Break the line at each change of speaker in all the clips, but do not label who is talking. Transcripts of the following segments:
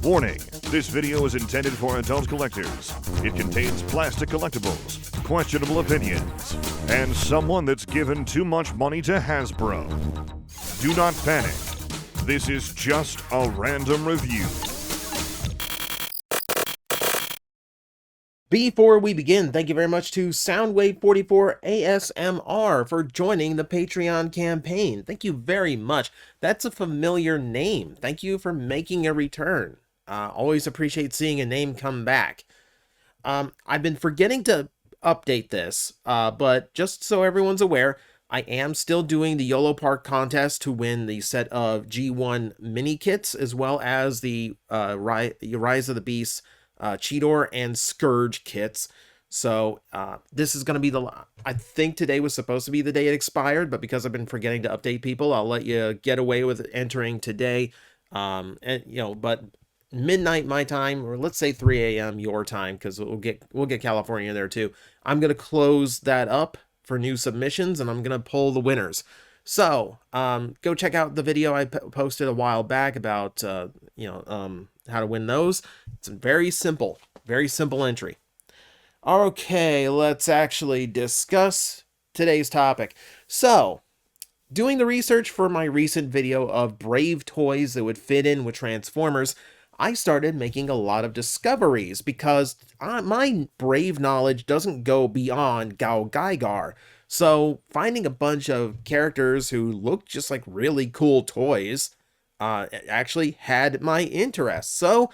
Warning, this video is intended for adult collectors. It contains plastic collectibles, questionable opinions, and someone that's given too much money to Hasbro. Do not panic. This is just a random review.
Before we begin, thank you very much to Soundwave44 ASMR for joining the Patreon campaign. Thank you very much. That's a familiar name. Thank you for making a return. Always appreciate seeing a name come back. I've been forgetting to update this, but just so everyone's aware, I am still doing the YOLO Park contest to win the set of G1 mini kits, as well as the Rise of the Beast Cheetor and Scourge kits. So this is going to be I think today was supposed to be the day it expired, but because I've been forgetting to update people, I'll let you get away with entering today. But midnight my time, or let's say 3 a.m. your time, because we'll get California there too. I'm going to close that up for new submissions, and I'm going to pull the winners. So go check out the video I posted a while back about how to win those. It's a very simple entry. Okay, let's actually discuss today's topic. So, doing the research for my recent video of Brave toys that would fit in with Transformers, I started making a lot of discoveries because my Brave knowledge doesn't go beyond Gao Gaigar. So, finding a bunch of characters who look just like really cool toys actually had my interest. So,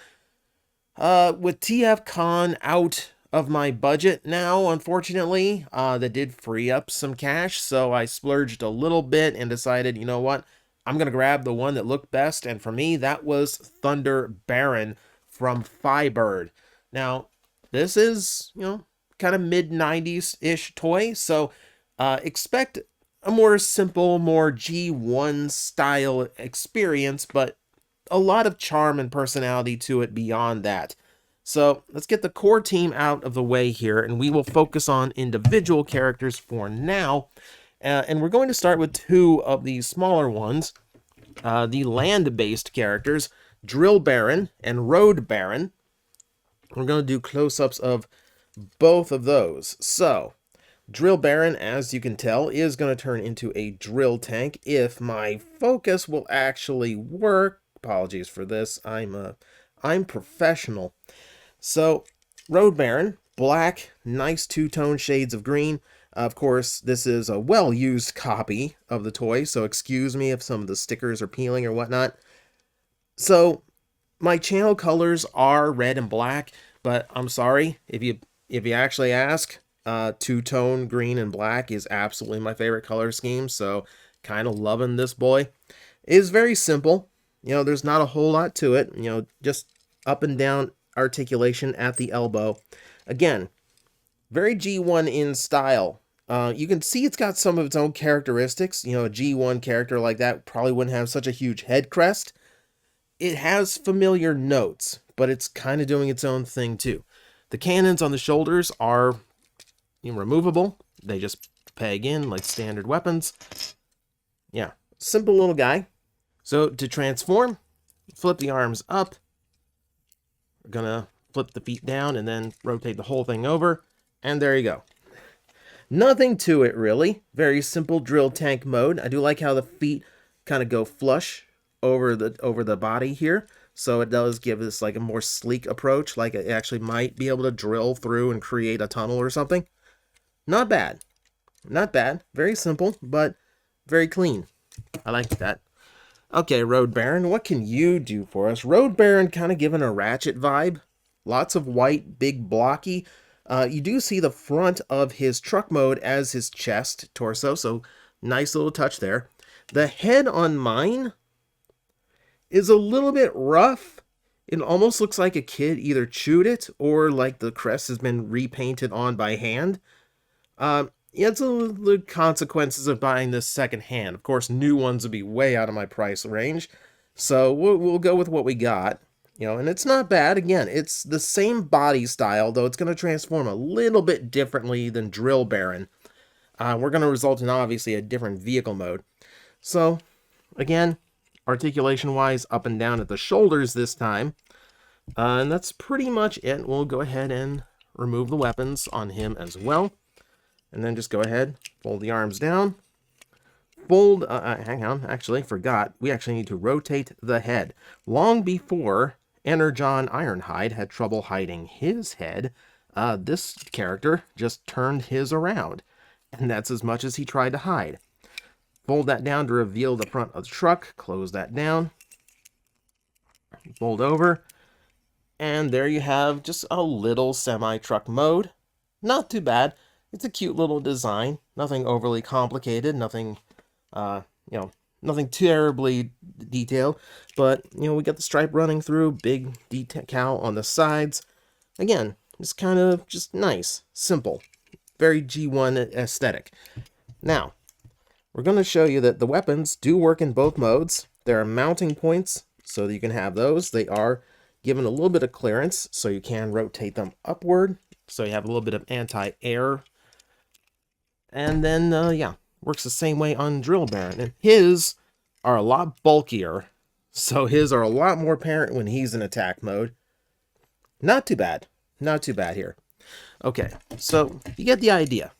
with TFCon out of my budget now, unfortunately, that did free up some cash, so I splurged a little bit and decided, you know what, I'm going to grab the one that looked best, and for me, that was Thunder Baron from Fighbird. Now, this is, kind of mid-90s-ish toy, so expect a more simple, more G1 style experience, but a lot of charm and personality to it beyond that. So let's get the core team out of the way here, and we will focus on individual characters for now. And we're going to start with two of the smaller ones, the land-based characters, Drill Baron and Road Baron. We're going to do close-ups of both of those. So, Drill Baron, as you can tell, is going to turn into a drill tank if my focus will actually work. Apologies for this. I'm professional. So, Road Baron, black, nice two-tone shades of green. Of course, this is a well-used copy of the toy, so excuse me if some of the stickers are peeling or whatnot. So, my channel colors are red and black, but I'm sorry if you actually ask. Two-tone green and black is absolutely my favorite color scheme, so kind of loving this boy. It is very simple. There's not a whole lot to it. Just up and down articulation at the elbow. Again, very G1 in style. You can see it's got some of its own characteristics. A G1 character like that probably wouldn't have such a huge head crest. It has familiar notes, but it's kind of doing its own thing too. The cannons on the shoulders are removable. They just peg in like standard weapons. Yeah, simple little guy. So to transform, flip the arms up. We're gonna flip the feet down and then rotate the whole thing over. And there you go. Nothing to it really. Very simple drill tank mode. I do like how the feet kind of go flush over the body here. So it does give us like a more sleek approach, like it actually might be able to drill through and create a tunnel or something. Not bad. Not bad. Very simple, but very clean. I like that. Okay, Road Baron, what can you do for us? Road Baron kind of giving a Ratchet vibe. Lots of white, big, blocky. You do see the front of his truck mode as his chest, torso, so nice little touch there. The head on mine is a little bit rough. It almost looks like a kid either chewed it or like the crest has been repainted on by hand. It's the consequences of buying this secondhand. Of course, new ones would be way out of my price range, so we'll go with what we got. And it's not bad. Again, it's the same body style, though it's going to transform a little bit differently than Drill Baron. We're going to result in, obviously, a different vehicle mode. So, again, articulation-wise, up and down at the shoulders this time. And that's pretty much it. We'll go ahead and remove the weapons on him as well. And then just go ahead, fold the arms down. Fold, hang on, actually, forgot. We actually need to rotate the head. Long before Energon Ironhide had trouble hiding his head, this character just turned his around. And that's as much as he tried to hide. Fold that down to reveal the front of the truck. Close that down. Fold over. And there you have just a little semi-truck mode. Not too bad. It's a cute little design. Nothing overly complicated. Nothing, nothing terribly detailed. But, we got the stripe running through. Big decal on the sides. Again, it's kind of just nice. Simple. Very G1 aesthetic. Now, we're going to show you that the weapons do work in both modes. There are mounting points, so that you can have those. They are given a little bit of clearance, so you can rotate them upward. So you have a little bit of anti-air. And then, works the same way on Drill Baron. And his are a lot bulkier, so his are a lot more apparent when he's in attack mode. Not too bad. Not too bad here. Okay, so you get the idea.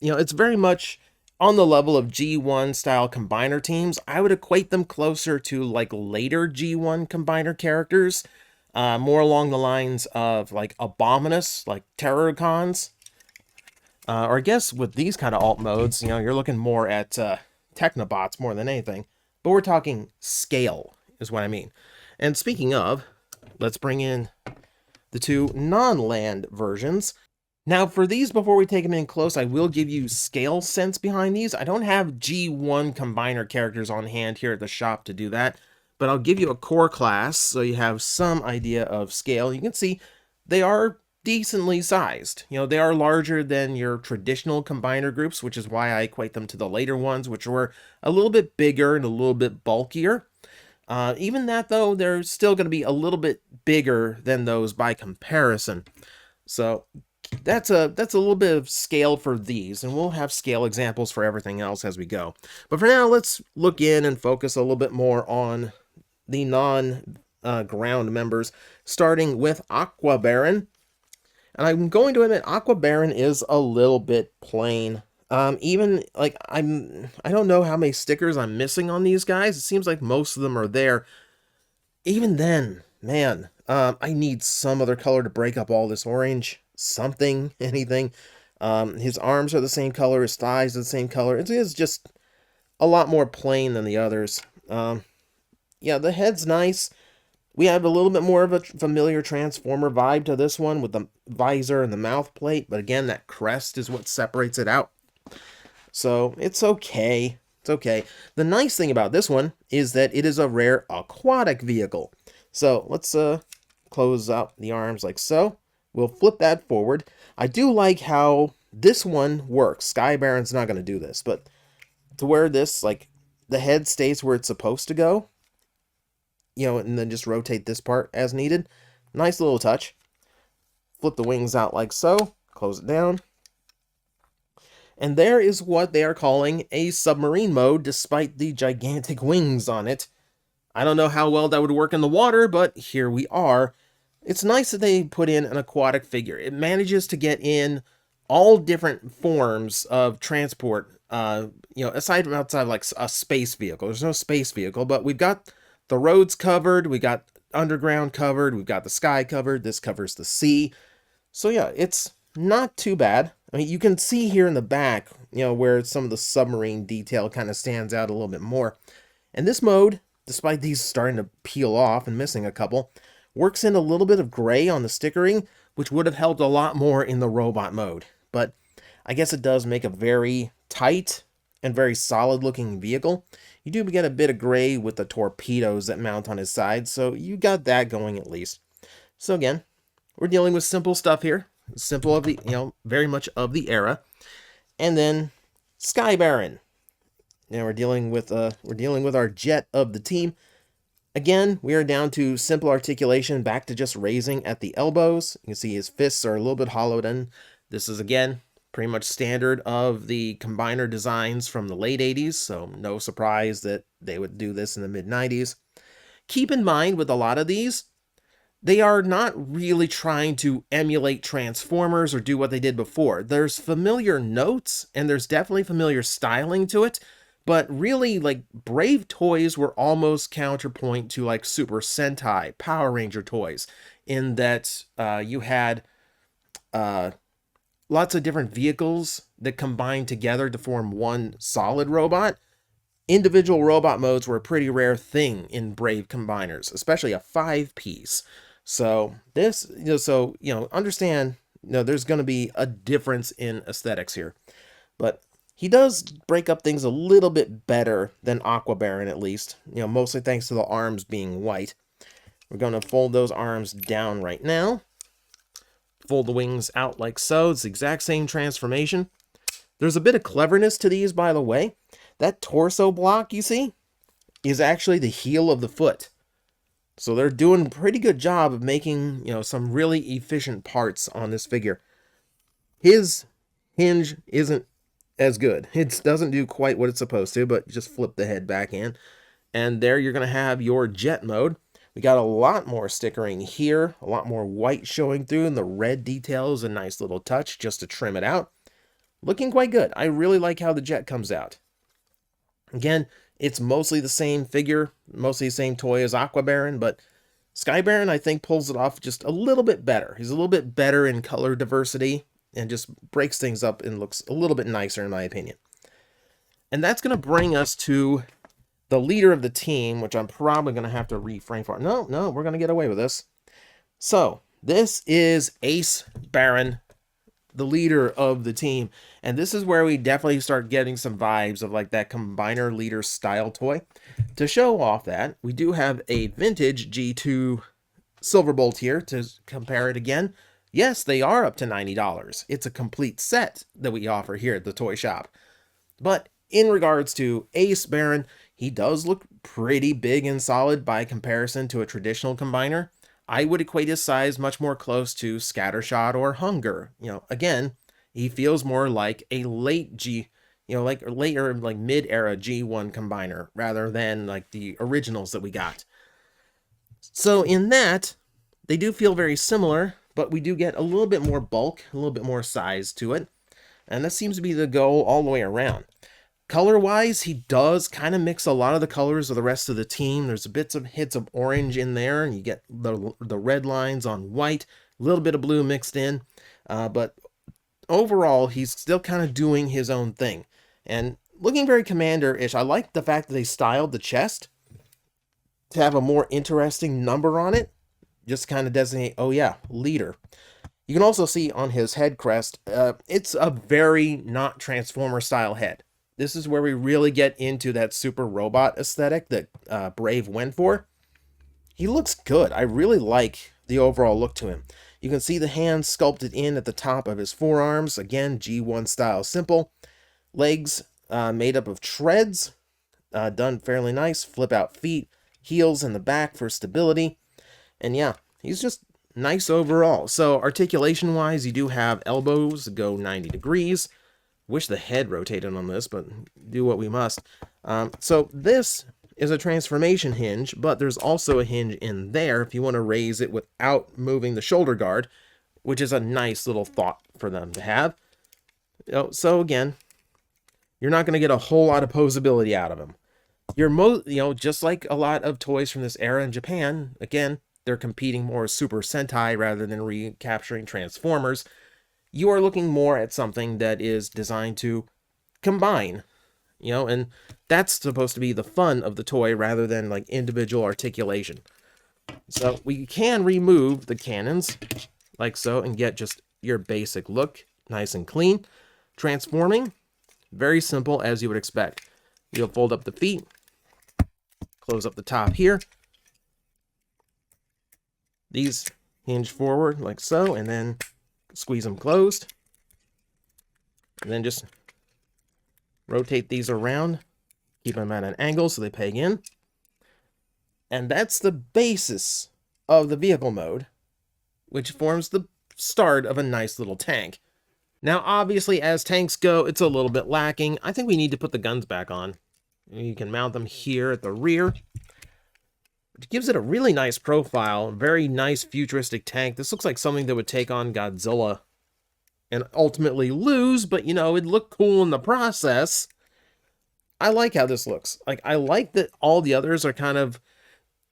It's very much on the level of G1 style combiner teams. I would equate them closer to like later G1 combiner characters, more along the lines of like Abominus, like Terrorcons. Or I guess with these kind of alt modes, you're looking more at Technobots more than anything. But we're talking scale is what I mean. And speaking of, let's bring in the two non-land versions. Now for these, before we take them in close, I will give you scale sense behind these. I don't have G1 combiner characters on hand here at the shop to do that, but I'll give you a core class so you have some idea of scale. You can see they are decently sized. They are larger than your traditional combiner groups, which is why I equate them to the later ones, which were a little bit bigger and a little bit bulkier. Even that, though, they're still going to be a little bit bigger than those by comparison. So that's a little bit of scale for these, and we'll have scale examples for everything else as we go. But for now, let's look in and focus a little bit more on the non-ground members, starting with Aqua Baron. And I'm going to admit, Aqua Baron is a little bit plain. Even, like, I don't know how many stickers I'm missing on these guys. It seems like most of them are there. Even then, man, I need some other color to break up all this orange. Something, anything. His arms are the same color, his thighs are the same color. It is just a lot more plain than the others. Yeah, the head's nice. We have a little bit more of a familiar Transformer vibe to this one with the visor and the mouth plate, but again, that crest is what separates it out. So, it's okay. It's okay. The nice thing about this one is that it is a rare aquatic vehicle. So, let's close out the arms like so. We'll flip that forward. I do like how this one works. Sky Baron's not going to do this, but to where this, like, the head stays where it's supposed to go, and then just rotate this part as needed. Nice little touch. Flip the wings out like so. Close it down. And there is what they are calling a submarine mode, despite the gigantic wings on it. I don't know how well that would work in the water, but here we are. It's nice that they put in an aquatic figure. It manages to get in all different forms of transport, aside from outside of like a space vehicle. There's no space vehicle, but we've got the roads covered, we got underground covered, we've got the sky covered, this covers the sea. So yeah, it's not too bad. I mean, you can see here in the back, where some of the submarine detail kind of stands out a little bit more. And this mode, despite these starting to peel off and missing a couple, works in a little bit of gray on the stickering, which would have helped a lot more in the robot mode. But I guess it does make a very tight and very solid looking vehicle. You do get a bit of gray with the torpedoes that mount on his side, so you got that going at least. So again, we're dealing with simple stuff here. Simple of the, very much of the era. And then Sky Baron. Now we're dealing with our jet of the team. Again, we are down to simple articulation, back to just raising at the elbows. You can see his fists are a little bit hollowed in. This is, again, pretty much standard of the combiner designs from the late 80s, so no surprise that they would do this in the mid-90s. Keep in mind with a lot of these, they are not really trying to emulate Transformers or do what they did before. There's familiar notes, and there's definitely familiar styling to it, but really, like, Brave toys were almost counterpoint to, like, Super Sentai, Power Ranger toys, in that you had lots of different vehicles that combined together to form one solid robot. Individual robot modes were a pretty rare thing in Brave combiners, especially a 5-piece. So this, understand, there's going to be a difference in aesthetics here. But he does break up things a little bit better than Aqua Baron, at least, mostly thanks to the arms being white. We're going to fold those arms down right now. Fold the wings out like so. It's the exact same transformation. There's a bit of cleverness to these, by the way. That torso block, you see, is actually the heel of the foot. So they're doing a pretty good job of making, some really efficient parts on this figure. His hinge isn't as good. It doesn't do quite what it's supposed to, but just flip the head back in. And there you're going to have your jet mode. We got a lot more stickering here, a lot more white showing through, and the red detail is a nice little touch just to trim it out. Looking quite good. I really like how the jet comes out. Again, it's mostly the same figure, mostly the same toy as Aqua Baron, but Sky Baron, I think, pulls it off just a little bit better. He's a little bit better in color diversity and just breaks things up and looks a little bit nicer, in my opinion. And that's going to bring us to the leader of the team, which I'm probably going to have to reframe for. No, we're going to get away with this. So, this is Ace Baron, the leader of the team, and this is where we definitely start getting some vibes of like that combiner leader style toy. To show off that, we do have a vintage G2 Silverbolt here to compare it again. Yes, they are up to $90. It's a complete set that we offer here at the toy shop. But in regards to Ace Baron, he does look pretty big and solid by comparison to a traditional combiner. I would equate his size much more close to Scattershot or Hunger. Again, he feels more like a late later, like mid-era G1 combiner rather than like the originals that we got. So in that, they do feel very similar, but we do get a little bit more bulk, a little bit more size to it. And that seems to be the goal all the way around. Color-wise, he does kind of mix a lot of the colors of the rest of the team. There's hits of orange in there, and you get the red lines on white, a little bit of blue mixed in. But overall, he's still kind of doing his own thing. And looking very Commander-ish, I like the fact that they styled the chest to have a more interesting number on it. Just kind of designate, oh yeah, leader. You can also see on his head crest, it's a very not Transformer-style head. This is where we really get into that super robot aesthetic that Brave went for. He looks good. I really like the overall look to him. You can see the hands sculpted in at the top of his forearms. Again, G1 style simple. Legs made up of treads. Done fairly nice. Flip out feet. Heels in the back for stability. And yeah, he's just nice overall. So articulation wise, you do have elbows that go 90 degrees. Wish the head rotated on this, but do what we must. So this is a transformation hinge, but there's also a hinge in there if you want to raise it without moving the shoulder guard, which is a nice little thought for them to have. So again, you're not going to get a whole lot of posability out of them. You're just like a lot of toys from this era in Japan, again, they're competing more as Super Sentai rather than recapturing Transformers. You are looking more at something that is designed to combine, and that's supposed to be the fun of the toy rather than like individual articulation. So we can remove the cannons like so and get just your basic look, nice and clean. Transforming, very simple as you would expect. You'll fold up the feet, close up the top here. These hinge forward like so, and then squeeze them closed, and then just rotate these around, keep them at an angle so they peg in. And that's the basis of the vehicle mode, which forms the start of a nice little tank. Now, obviously, as tanks go, it's a little bit lacking. I think we need to put the guns back on. You can mount them here at the rear. It gives it a really nice profile, very nice futuristic tank. This looks like something that would take on Godzilla and ultimately lose, but you know, it'd look cool in the process. I like how this looks. Like, I like that all the others are kind of,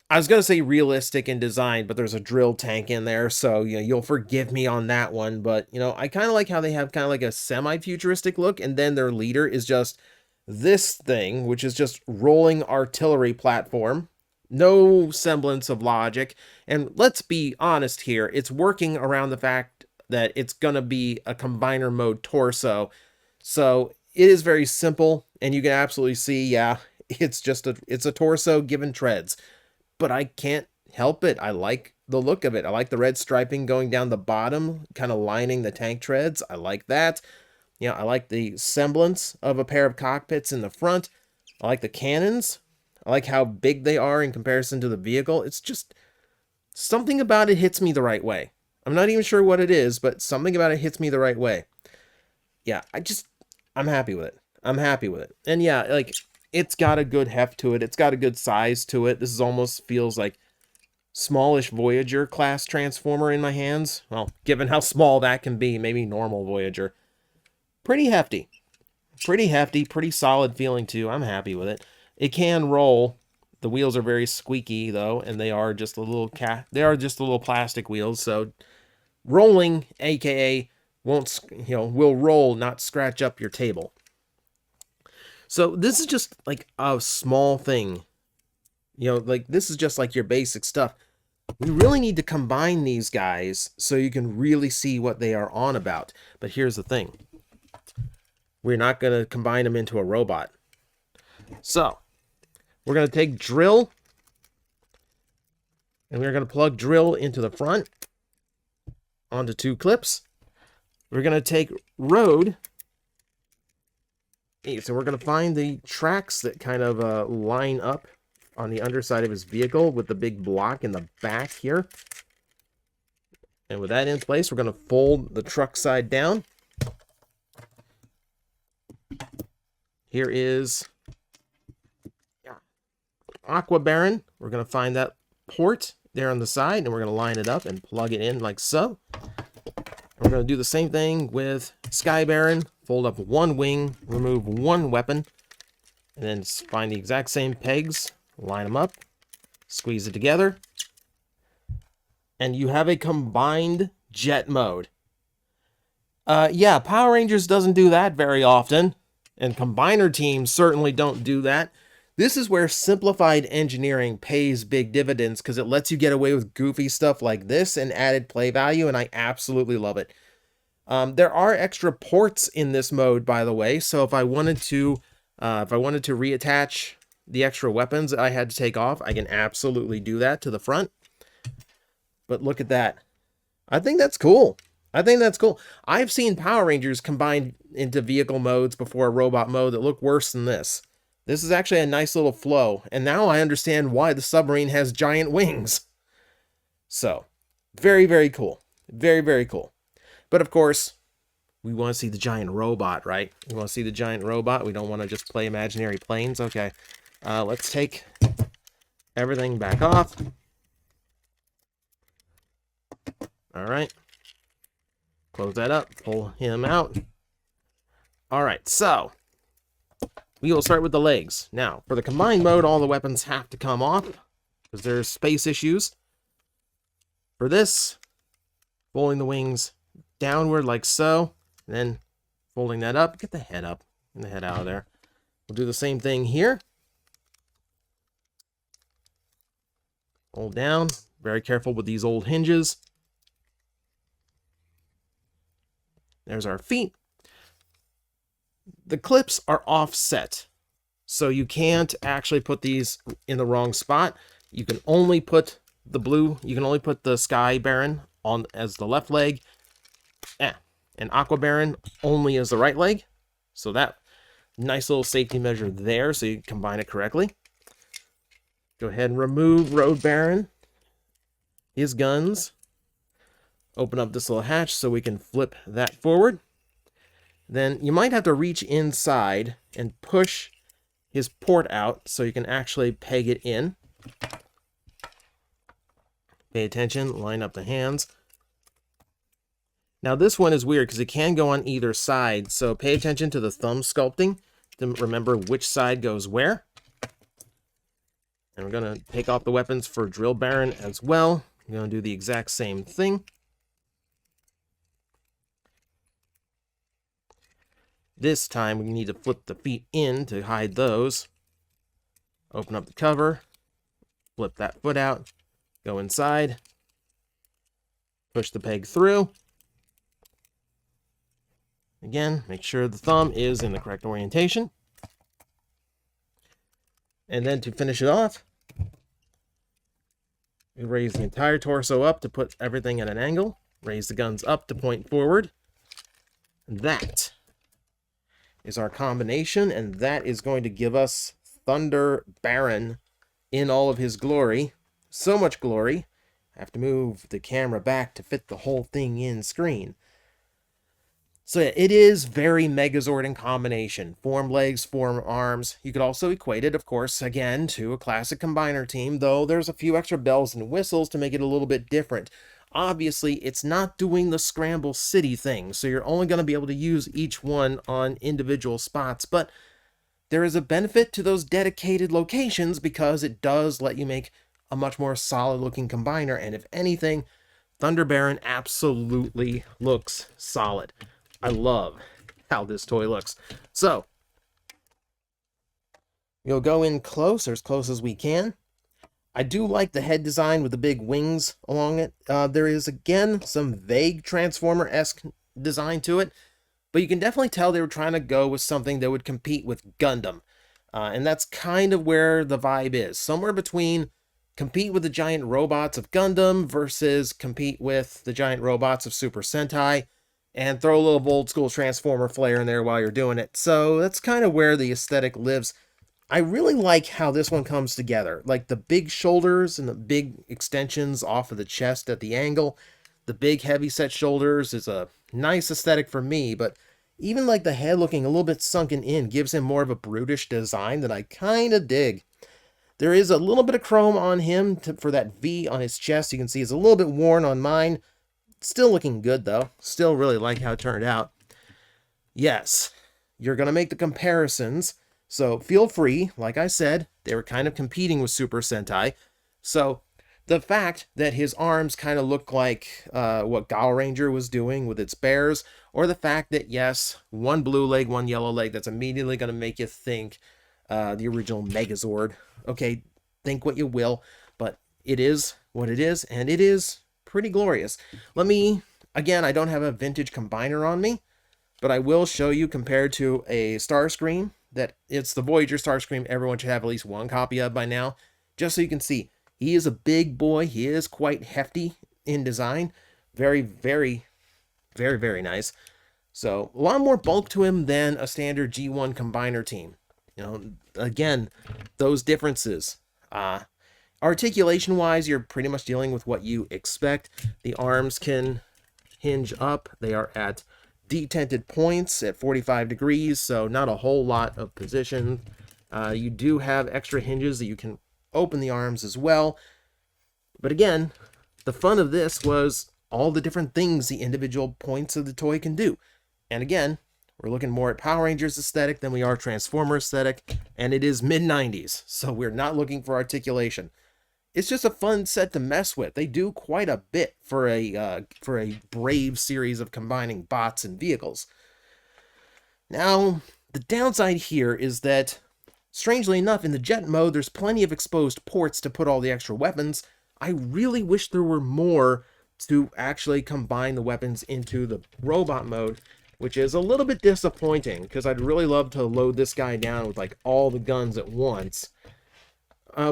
I was going to say realistic in design, but there's a drill tank in there, so you know, you'll forgive me on that one. But, you know, I kind of like how they have kind of like a semi-futuristic look, and then their leader is just this thing, which is just rolling artillery platform. No semblance of logic. And let's be honest here, it's working around the fact that it's going to be a combiner mode torso. So it is very simple, and you can absolutely see, yeah, it's a torso given treads. But I can't help it. I like the look of it. I like the red striping going down the bottom, kind of lining the tank treads. I like that. You know, I like the semblance of a pair of cockpits in the front. I like the cannons. I like how big they are in comparison to the vehicle. It's just something about it hits me the right way. I'm not even sure what it is, but something about it hits me the right way. Yeah, I'm happy with it. I'm happy with it. And yeah, like, it's got a good heft to it. It's got a good size to it. This is almost feels like smallish Voyager class transformer in my hands. Well, given how small that can be, maybe normal Voyager. Pretty hefty. Pretty hefty, pretty solid feeling too. I'm happy with it. It can roll. The wheels are very squeaky though, and they are just a little plastic wheels, so rolling, aka won't, you know, will roll, not scratch up your table. So this is just like a small thing. You know, like this is just like your basic stuff. We really need to combine these guys so you can really see what they are on about. But here's the thing. We're not going to combine them into a robot. So, we're going to take Drill, and we're going to plug Drill into the front onto 2 clips. We're going to take Road. So we're going to find the tracks that kind of line up on the underside of his vehicle with the big block in the back here. And with that in place, we're going to fold the truck side down. Here is Aqua Baron. We're going to find that port there on the side, and we're going to line it up and plug it in like so. We're going to do the same thing with Sky Baron. Fold up 1 wing, remove 1 weapon, and then find the exact same pegs, line them up, squeeze it together, and you have a combined jet mode. Yeah, Power Rangers doesn't do that very often, and combiner teams certainly don't do that. This is where simplified engineering pays big dividends, because it lets you get away with goofy stuff like this and added play value, and I absolutely love it. There are extra ports in this mode, by the way, so if I wanted to reattach the extra weapons I had to take off, I can absolutely do that to the front. But look at that. I think that's cool. I think that's cool. I've seen Power Rangers combined into vehicle modes before a robot mode that look worse than this. This is actually a nice little flow, and now I understand why the submarine has giant wings. So, very, very cool. Very, very cool. But of course, we want to see the giant robot, right? We want to see the giant robot. We don't want to just play imaginary planes. Okay, let's take everything back off. All right. Close that up. Pull him out. All right, so we will start with the legs. Now, for the combined mode, all the weapons have to come off because there's space issues. For this, folding the wings downward like so, and then folding that up. Get the head up and the head out of there. We'll do the same thing here. Fold down. Very careful with these old hinges. There's our feet. The clips are offset, so you can't actually put these in the wrong spot. You can only put the Sky Baron on as the left leg, and Aqua Baron only as the right leg. So that nice little safety measure there, so you combine it correctly. Go ahead and remove Road Baron, his guns. Open up this little hatch so we can flip that forward. Then you might have to reach inside and push his port out so you can actually peg it in. Pay attention, line up the hands. Now this one is weird because it can go on either side, so pay attention to the thumb sculpting to remember which side goes where. And we're going to take off the weapons for Drill Baron as well. We're going to do the exact same thing. This time we need to flip the feet in to hide those. Open up the cover, flip that foot out, go inside, push the peg through. Again, make sure the thumb is in the correct orientation. And then to finish it off, we raise the entire torso up to put everything at an angle. Raise the guns up to point forward. And that is our combination, and that is going to give us Thunder Baron in all of his glory. So much glory. I have to move the camera back to fit the whole thing in screen. So yeah, it is very Megazord in combination. Form legs, form arms. You could also equate it, of course, again, to a classic combiner team, though there's a few extra bells and whistles to make it a little bit different. Obviously, it's not doing the Scramble City thing, so you're only going to be able to use each one on individual spots, but there is a benefit to those dedicated locations because it does let you make a much more solid-looking combiner, and if anything, Thunder Baron absolutely looks solid. I love how this toy looks. So, we'll go in close, or as close as we can. I do like the head design with the big wings along it. There is, again, some vague Transformer-esque design to it, but you can definitely tell they were trying to go with something that would compete with Gundam. And that's kind of where the vibe is. Somewhere between compete with the giant robots of Gundam versus compete with the giant robots of Super Sentai, and throw a little old school Transformer flair in there while you're doing it. So that's kind of where the aesthetic lives. I really like how this one comes together. Like the big shoulders and the big extensions off of the chest at the angle. The big heavy set shoulders is a nice aesthetic for me, but even like the head looking a little bit sunken in gives him more of a brutish design that I kind of dig. There is a little bit of chrome on him for that V on his chest. You can see it's a little bit worn on mine. Still looking good, though. Still really like how it turned out. Yes, you're going to make the comparisons, so feel free. Like I said, they were kind of competing with Super Sentai. So the fact that his arms kind of look like what Gal Ranger was doing with its bears, or the fact that, yes, one blue leg, one yellow leg, that's immediately going to make you think the original Megazord. Okay, think what you will, but it is what it is, and it is pretty glorious. Let me, again, I don't have a vintage combiner on me, but I will show you compared to a Starscream, that it's the Voyager Starscream everyone should have at least one copy of by now, just so you can see. He is a big boy. He is quite hefty in design. Very, very, very, very nice. So, a lot more bulk to him than a standard G1 combiner team. You know, again, those differences. Articulation-wise, you're pretty much dealing with what you expect. The arms can hinge up. They are at detented points at 45 degrees, so not a whole lot of position. You do have extra hinges that you can open the arms as well. But again, the fun of this was all the different things the individual points of the toy can do. And again, we're looking more at Power Rangers aesthetic than we are Transformer aesthetic, and it is mid-90s, so we're not looking for articulation. It's just a fun set to mess with. They do quite a bit for a brave series of combining bots and vehicles. Now, the downside here is that, strangely enough, in the jet mode, there's plenty of exposed ports to put all the extra weapons. I really wish there were more to actually combine the weapons into the robot mode, which is a little bit disappointing, because I'd really love to load this guy down with like all the guns at once.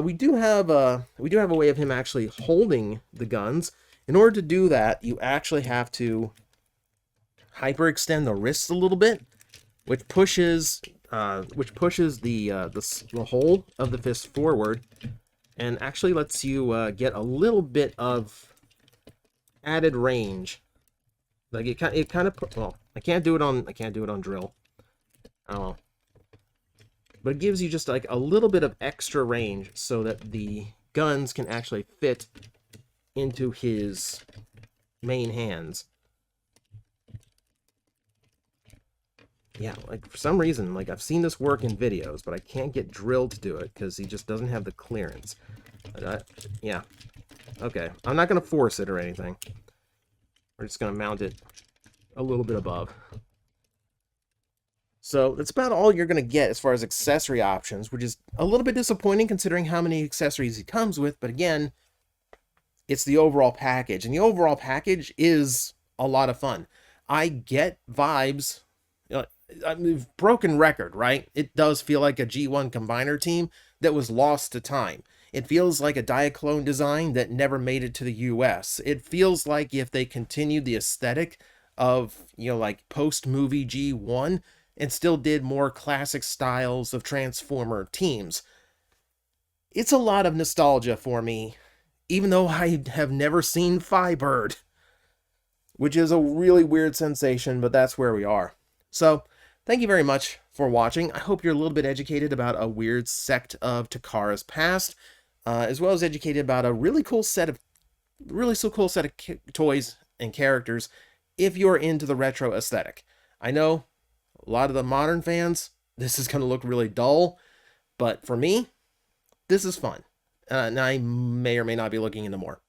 We do have a way of him actually holding the guns. In order to do that, you actually have to hyperextend the wrists a little bit, which pushes the whole of the fist forward, and actually lets you get a little bit of added range. Like it kind of well, I can't do it on drill. Oh. But it gives you just like a little bit of extra range so that the guns can actually fit into his main hands. Yeah, like for some reason, like I've seen this work in videos, but I can't get drilled to do it because he just doesn't have the clearance. Yeah. Okay, I'm not going to force it or anything. We're just going to mount it a little bit above. So that's about all you're going to get as far as accessory options, which is a little bit disappointing considering how many accessories he comes with. But again, it's the overall package, and the overall package is a lot of fun. I get vibes. I mean, broken record, right? It does feel like a G1 combiner team that was lost to time. It feels like a Diaclone design that never made it to the US. It feels like if they continued the aesthetic of, like post-movie G1 and still did more classic styles of Transformer teams. It's a lot of nostalgia for me, even though I have never seen Fighbird, which is a really weird sensation, but that's where we are. So, thank you very much for watching. I hope you're a little bit educated about a weird sect of Takara's past, as well as educated about a really cool set of toys and characters if you're into the retro aesthetic. I know a lot of the modern fans, this is going to look really dull, but for me, this is fun. And I may or may not be looking into more.